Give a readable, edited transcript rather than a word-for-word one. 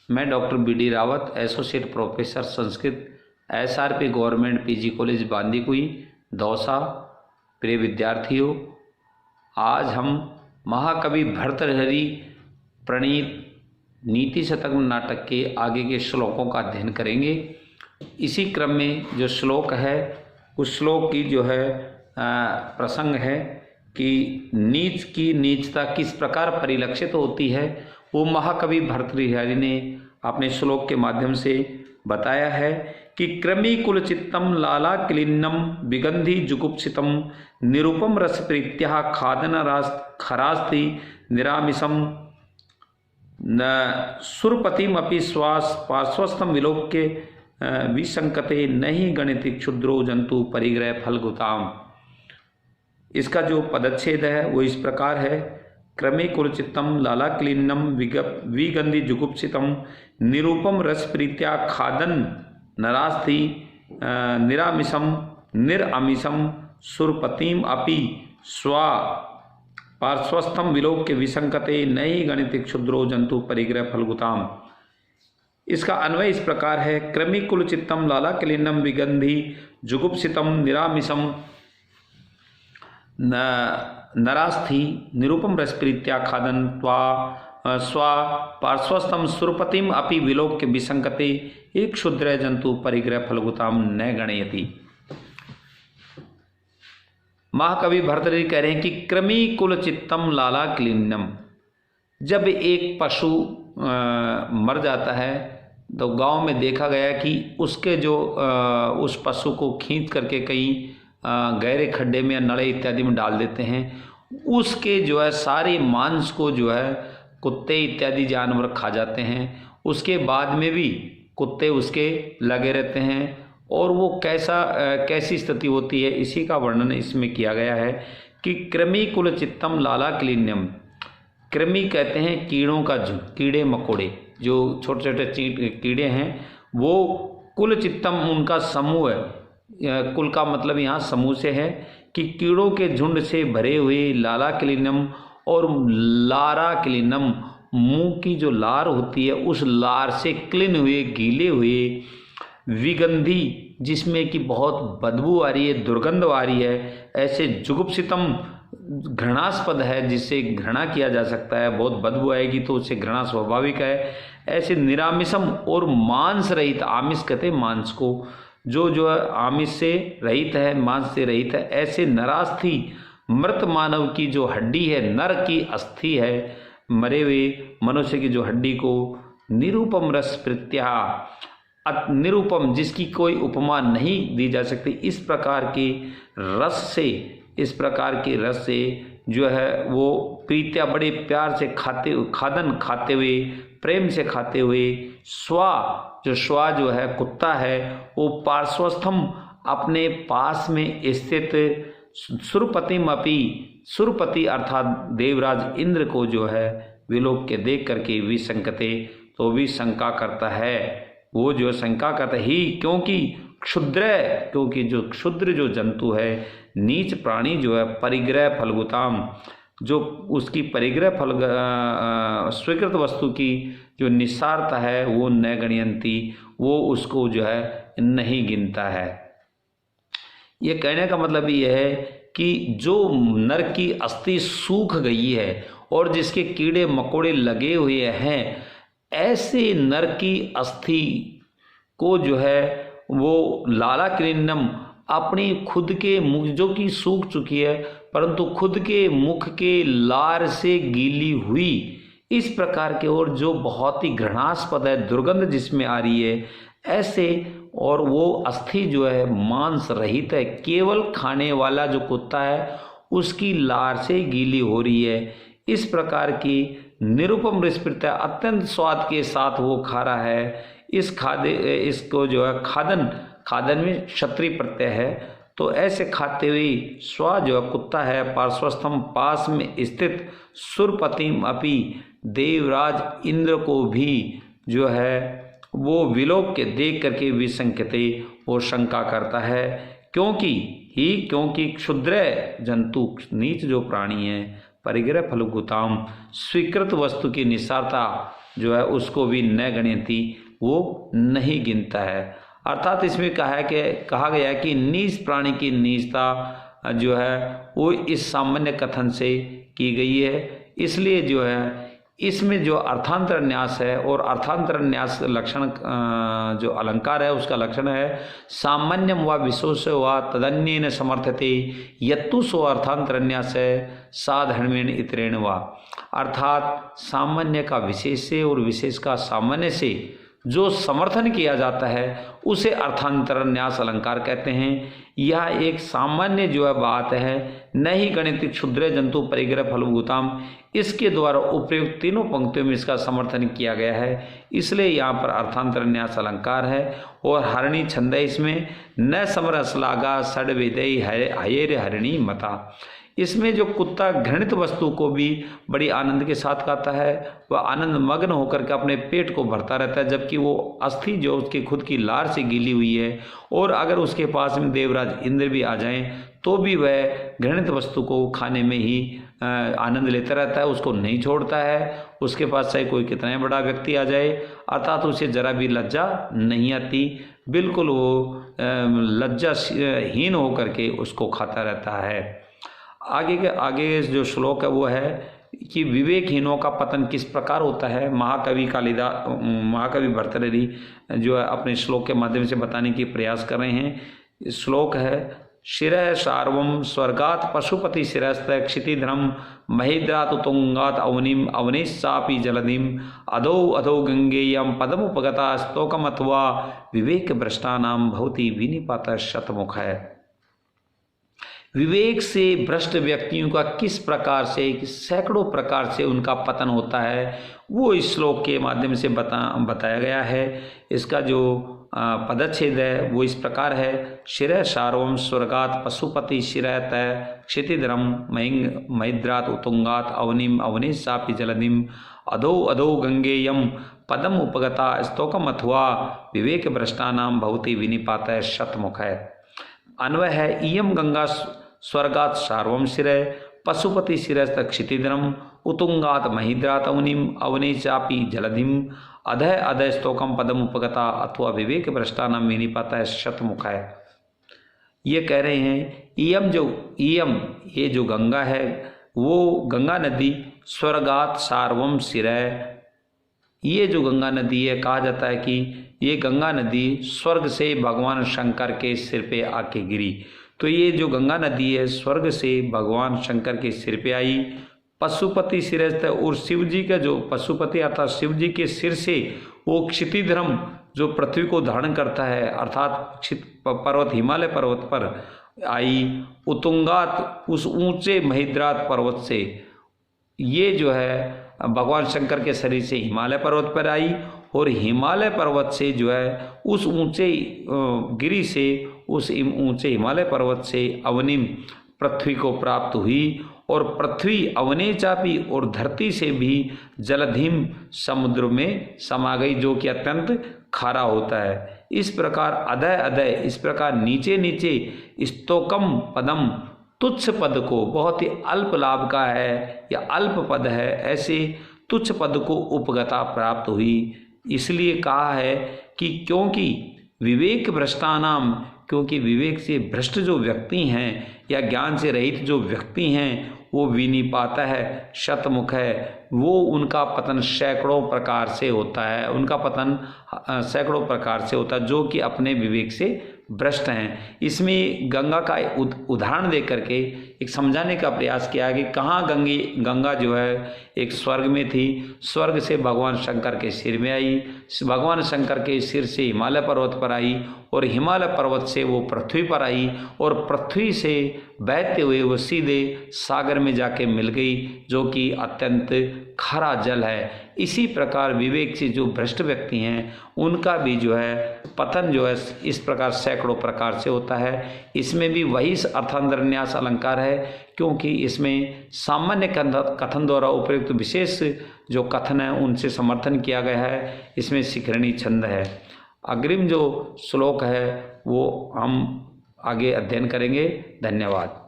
मैं doctor BD. Rawat, associate professor Sanskrit, SRP government PG college Bandikui, Dausa. प्रिय विद्यार्थियों, आज हम महाकवि भर्तृहरि प्रणीत नीति शतक नाटक के आगे के श्लोकों का अध्ययन करेंगे। इसी क्रम में जो श्लोक है, उस श्लोक की जो है प्रसंग है कि नीच की नीचता किस प्रकार परिलक्षित होती है, वो महाकवि भर्तृहरि ने अपने श्लोक के माध्यम से बताया है कि क्रमी कुलचित्तम लाला क्लिन्नम विगंधि जुगुप्सितम निरूपम रस प्रीत्या खादन खरास्ति निरामिषम न सुरपतिम अपि श्वास पार्श्वस्थम विलोक्य विसंकते नहीं गणित क्षुद्रो जंतु परिग्रह फलगुताम। इसका जो पदच्छेद है वो इस प्रकार है। क्रमे कुलचित्तम लाला क्लिन्नम विगंधि जुगुप्सितम निरूपम रस प्रीत्या खादन नरास्ति निरामिषम निरामिषम सुरपतिम अपि स्वा पार्श्वस्थम विलोक्य विसंकते नई गणित क्षुद्रो जंतु परिग्रह फलगुताम। इसका अन्वय इस प्रकार है। क्रमी कुलचित्तम लाला क्लिन्नम विगंधि जुगुप्सितम निरामिषम नरास्थि निरूपम रसप्रीत्या खादन त्वा स्वा पार्श्वस्थम सुरपतिम अपि विलोक्य विसंकते एक क्षुद्र जंतु परिग्रह फलगुताम न गणयति। महाकवि भर्तृहरि कह रहे हैं कि क्रमी कुलचित्तम लाला क्लिन्नम, जब एक पशु मर जाता है तो गांव में देखा गया कि उसके जो उस पशु को खींच करके कहीं गहरे खड्डे में या नड़े इत्यादि में डाल देते हैं। उसके जो है सारे मांस को जो है कुत्ते इत्यादि जानवर खा जाते हैं। उसके बाद में भी कुत्ते उसके लगे रहते हैं और वो कैसी स्थिति होती है, इसी का वर्णन इसमें किया गया है कि क्रमी कुलचित्तम लाला क्लिन्नम। कृमि कहते हैं कीड़ों का झुंड, कीड़े मकोड़े जो छोटे छोटे कीड़े हैं, वो कुलचित्तम उनका समूह है। कुल का मतलब यहाँ समूह से है कि कीड़ों के झुंड से भरे हुए लाला क्लिन्नम और लारा क्लिन्नम, मुंह की जो लार होती है उस लार से क्लिन हुए गीले हुए, विगंधी जिसमें कि बहुत बदबू आ रही है, दुर्गंध आ रही है, ऐसे जुगुप्सितम घृणास्पद है जिससे घृणा किया जा सकता है, बहुत बदबू आएगी तो उससे घृणा स्वाभाविक है, ऐसे निरामिषम और मांस रहित, आमिष कहते हैं मांस को, जो है आमिष से रहित है, मांस से रहित है, ऐसे नरास्थि मृत मानव की जो हड्डी है, नर की अस्थि है, मरे हुए मनुष्य की जो हड्डी को निरूपम रस प्रत्या, निरूपम जिसकी कोई उपमा नहीं दी जा सकती, इस प्रकार के रस से, इस प्रकार के रस से जो है वो प्रीत्या बड़े प्यार से खादन खाते हुए, प्रेम से खाते हुए, स्वा जो है कुत्ता है, वो पार्श्वस्थम अपने पास में स्थित सुरपतिम अपि, सुरपति अर्थात देवराज इंद्र को जो है विलोक के देख करके विसंकते, तो भी शंका करता है, वो जो शंका करता ही क्योंकि क्षुद्र, क्योंकि जो क्षुद्र जो जंतु है, नीच प्राणी जो है, परिग्रह फलगुताम, जो उसकी परिग्रह फल स्वीकृत वस्तु की जो निस्सारता है वो न गणयंती, वो उसको जो है नहीं गिनता है। ये कहने का मतलब ये है कि जो नर की अस्थि सूख गई है और जिसके कीड़े मकोड़े लगे हुए हैं, ऐसे नर की अस्थि को जो है वो लाला क्लिन्नम अपनी खुद के मुख, जो कि सूख चुकी है परंतु खुद के मुख के लार से गीली हुई, इस प्रकार के, और जो बहुत ही घृणास्पद है, दुर्गंध जिसमें आ रही है ऐसे, और वो अस्थि जो है मांस रहित है, केवल खाने वाला जो कुत्ता है उसकी लार से गीली हो रही है, इस प्रकार की निरुपम रसप्रीत्या अत्यंत स्वाद के साथ वो खा रहा है। इसको जो है खादन में क्षत्रिय प्रत्यय है, तो ऐसे खाते हुए स्वा जो है कुत्ता है, पार्श्वस्थम पास में स्थित सुरपतिम अपि, देवराज इंद्र को भी जो है वो विलोक के देख करके विसंकते, वो शंका करता है, क्योंकि क्षुद्र जंतु, नीच जो प्राणी है, परिग्रह फलगुताम, स्वीकृत वस्तु की निस्सारता जो है उसको भी न गणयति, वो नहीं गिनता है। अर्थात इसमें कहा गया है कि नीच प्राणी की नीचता जो है वो इस सामान्य कथन से की गई है। इसलिए जो है इसमें जो अर्थांतर न्यास है, और अर्थांतर न्यास लक्षण जो अलंकार है उसका लक्षण है सामान्यम व विशेष व तदन्येन समर्थते यत्तु सो अर्थांतर न्यास है साधर्मेण इतरेण व। अर्थात सामान्य का विशेष से और विशेष का सामान्य से जो समर्थन किया जाता है उसे अर्थांतर न्यास अलंकार कहते हैं। यह एक सामान्य जो है बात है, न ही गणित क्षुद्र जंतु परिग्रह फलभूताम, इसके द्वारा उपयुक्त तीनों पंक्तियों में इसका समर्थन किया गया है, इसलिए यहाँ पर अर्थांतर न्यास अलंकार है। और हरणी छंद है इसमें, न समरसलागा षड्वेदई हयेर हरणी मता। इसमें जो कुत्ता घृणित वस्तु को भी बड़ी आनंद के साथ खाता है, वह आनंद मग्न होकर के अपने पेट को भरता रहता है, जबकि वो अस्थि जो उसके खुद की लार से गीली हुई है, और अगर उसके पास में देवराज इंद्र भी आ जाएं तो भी वह घृणित वस्तु को खाने में ही आनंद लेता रहता है, उसको नहीं छोड़ता है। उसके पास चाहे कोई कितना बड़ा व्यक्ति आ जाए, अर्थात उसे जरा भी लज्जा नहीं आती, बिल्कुल वो लज्जाहीन होकर के उसको खाता रहता है। आगे जो श्लोक है वो है कि विवेकहीनों का पतन किस प्रकार होता है। महाकवि भर्तृहरि जो है अपने श्लोक के माध्यम से बताने की प्रयास कर रहे हैं। श्लोक है शिरः सार्वम स्वर्गात पशुपति शिरस्त क्षितिधरम महेद्रात तुंगात अवनिम अवनिश्चापि जलधिम अधो अधो गंगेयम पदमुपगता स्तोकम अथवा विवेक भ्रष्टानाम भवति विनिपात शतमुख है। विवेक से भ्रष्ट व्यक्तियों का किस प्रकार से, सैकड़ों प्रकार से उनका पतन होता है, वो इस श्लोक के माध्यम से बताया गया है। इसका जो पदच्छेद है वो इस प्रकार है। शिरः सार्वम स्वर्गात पशुपति शिरः तय क्षितिधरम महेद्रात उत्तुंगात अवनिम अवनिश्चापि जलधिम अधो अधो गंगेयम पदम उपगता स्तोकम अथवा विवेक भ्रष्टानाम भवति विनिपात शतमुख है। अन्वय है इयम गंगा स्वर्गात सार्वम शिरः पशुपति शिरस्त क्षितिधरम उत्तुंगात महीद्रात अवनिम अवने चापी जलधिम अधय अधय स्तोकम पदम उपगता अथवा विवेक भ्रष्टानाम विनिपाता है शतमुख है। ये कह रहे हैं इयम ये जो गंगा है वो गंगा नदी स्वर्गात सार्वम शिरः, ये जो गंगा नदी है कहा जाता है कि ये गंगा नदी स्वर्ग से भगवान शंकर के सिर पे आके गिरी। तो ये जो गंगा नदी है स्वर्ग से भगवान शंकर के सिर पे आई। पशुपति सिरस्त, और शिव जी का जो पशुपति अर्थात शिव जी के सिर से वो क्षितिधरम जो पृथ्वी को धारण करता है, अर्थात पर्वत हिमालय पर्वत पर आई। उत्तुंगात उस ऊंचे महेद्रात पर्वत से, ये जो है भगवान शंकर के शरीर से हिमालय पर्वत पर आई, और हिमालय पर्वत से जो है उस ऊंचे गिरी से, उस ऊंचे हिमालय पर्वत से अवनिम पृथ्वी को प्राप्त हुई, और पृथ्वी अवने चापी और धरती से भी जलधिम समुद्र में समा गई, जो कि अत्यंत खारा होता है। इस प्रकार अधय अधय, इस प्रकार नीचे नीचे स्तोकम पदम, तुच्छ पद को, बहुत ही अल्प लाभ का है या अल्प पद है, ऐसे तुच्छ पद को उपगता प्राप्त हुई। इसलिए कहा है कि क्योंकि विवेक भ्रष्टानाम, क्योंकि विवेक से भ्रष्ट जो व्यक्ति हैं या ज्ञान से रहित जो व्यक्ति हैं वो विनिपाता है, शतमुख है, वो उनका पतन सैकड़ों प्रकार से होता है, उनका पतन सैकड़ों प्रकार से होता है जो कि अपने विवेक से भ्रष्ट हैं। इसमें गंगा का उदाहरण दे करके एक समझाने का प्रयास किया है कि कहाँ गंगा जो है एक स्वर्ग में थी, स्वर्ग से भगवान शंकर के सिर में आई, भगवान शंकर के सिर से हिमालय पर्वत पर आई, और हिमालय पर्वत से वो पृथ्वी पर आई, और पृथ्वी से बहते हुए वो सीधे सागर में जाके मिल गई, जो कि अत्यंत खारा जल है। इसी प्रकार विवेक से जो भ्रष्ट व्यक्ति हैं उनका भी जो है पतन जो है इस प्रकार सैकड़ों प्रकार से होता है। इसमें भी वही अर्थांतर न्यास अलंकार है, क्योंकि इसमें सामान्य कथन द्वारा उपयुक्त विशेष जो कथन है उनसे समर्थन किया गया है। इसमें शिखरणी छंद है। अग्रिम जो श्लोक है वो हम आगे अध्ययन करेंगे। धन्यवाद।